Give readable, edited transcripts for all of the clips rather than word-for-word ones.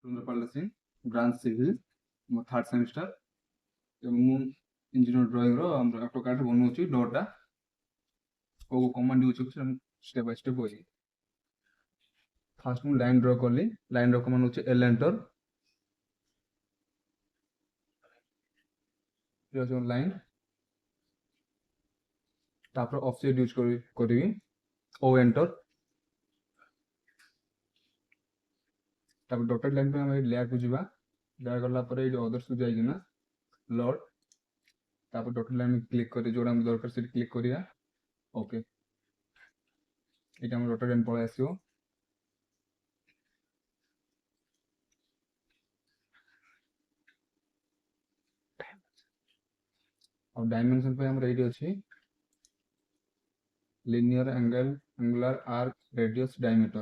Sundarpal Singh branch civil मो third semester मु engineer drawing रो हम ऑटोकैड बनौछि डोटा को कमांड यूज करछि स्टेप बाय स्टेप होई फर्स्ट मु लाइन ड्रा करली लाइन रो कमांड होछि एल एंटर जो लाइन तापर ऑफसेट यूज करी ओ एंटर तापर डॉटेड लाइन पे हम लेयर को जीवा लेयर करला पर ए अदर्स को जाई ना लॉर्ड तापर डॉटेड लाइन में क्लिक करी जोड़ा हम दरकार से क्लिक करिया ओके एटा हम डॉटेड लाइन पळे आसीओ और डायमेंशन पे हम रेडी अछि linear angle angular arc radius diameter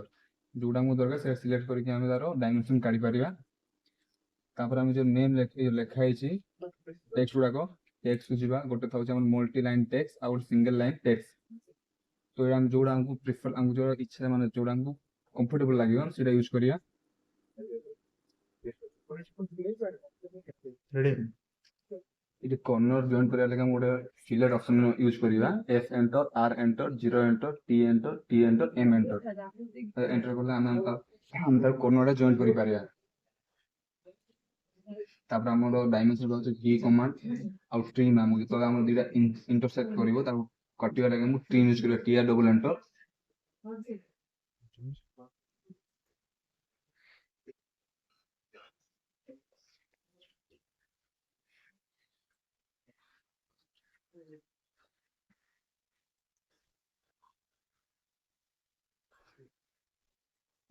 जोड़ा हम दरकार से सिलेक्ट करके हम दारो डायमेंशन काढी परिया तापर हम जो नेम लेखा हिची टेक्स्ट गुडा को टेक्स्ट को जीवा गोटे थाउ हम मल्टी लाइन टेक्स्ट और सिंगल लाइन टेक्स्ट तो हम जोड़ा हमको प्रेफर हमको जो इच्छा माने जोड़ा हमको कंफर्टेबल लागियो सेटा यूज करिया रेडी इट कॉर्नर जॉइन करिया लगा मोडे सिलेक्ट ऑप्शन यूज करिया F enter R enter 0 enter T enter M enter enter करला हम तर कॉर्नर जॉइन करि पारिया तापर हमरो डायमेंशन होचे की कमांड आउट ट्रिम हम तो हम दिटा इंटरसेक्ट करिवो तार कटिया लगे हम ट्रिम यूज करिया T double enter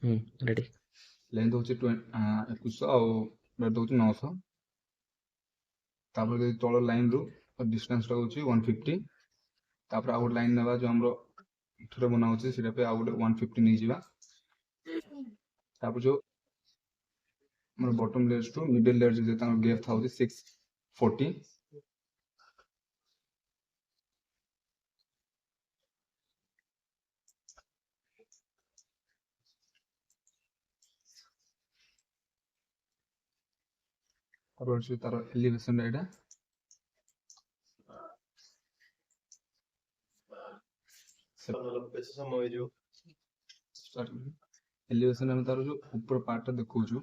ready length होचे 2100 और ब्रेथ होचे 900 तापर तल लाइन रो डिस्टेंस होचे 150 तापर आउट लाइन नेबा जो हमरो थोड़ा बना होचे सेटा पे आउट 150 नै जिबा तापर जो हमर bottom layers to middle layers जे तार गैप था होचे 640 और से तार एलिवेशन एटा समय जो स्टार्ट एलिवेशन हम तार जो ऊपर पार्ट देखौ छु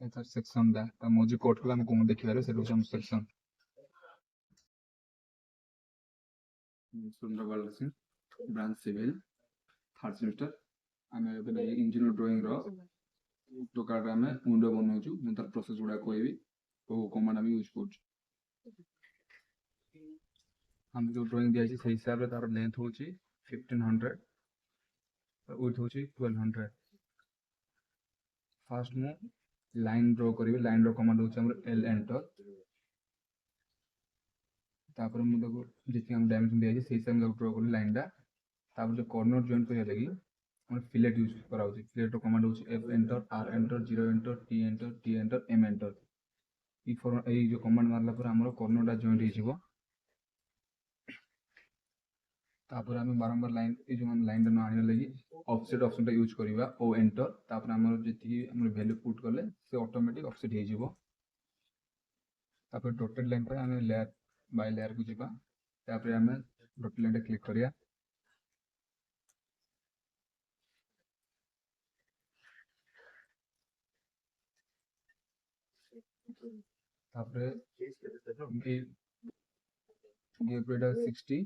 एता सेक्शन दा त मोजी कोड कला हम को देखिबारे से हम section Sundarpal Singh branch civil third semester आमे एबे इंजीनियर ड्राइंग रो AutoCAD में विंडो बनाउछु मैं तार प्रोसेस गुडा कहबी को कमांड हम यूज करछु हम जो ड्राइंग दिया छै सही हिसाब रे तार लेंथ होची 1500 विड्थ होची 1200 फर्स्ट मु लाइन ड्रा करिवे लाइन ड्रा कमांड होची हमर एल एंटर तापर मु देखो जेति हम डायमेंशन दिया छै सही हिसाब में ड्रा करी लाइन दा तापर जो कॉर्नर जॉइन करिया लगी हम फिलेट यूज करा होची फिलेट रो कमांड होची F enter R enter 0 enter T enter M enter E for A जो कमांड मारला पर हमरो कॉर्नर दा जॉइन हि जिवो तापर हम बारंबार लाइन ए जो हम लाइन दा आनिया लगी ऑफसेट ऑप्शन टा यूज करिवा ओ एंटर तापर हमरो जेति हम वैल्यू पुट करले से ऑटोमेटिक ऑफसेट हि जिवो तापर डॉटेड लाइन पे हम लेयर बाय लेयर को जिबा तापर हम डॉटेड लाइन क्लिक करिया तापर ये पेडा 60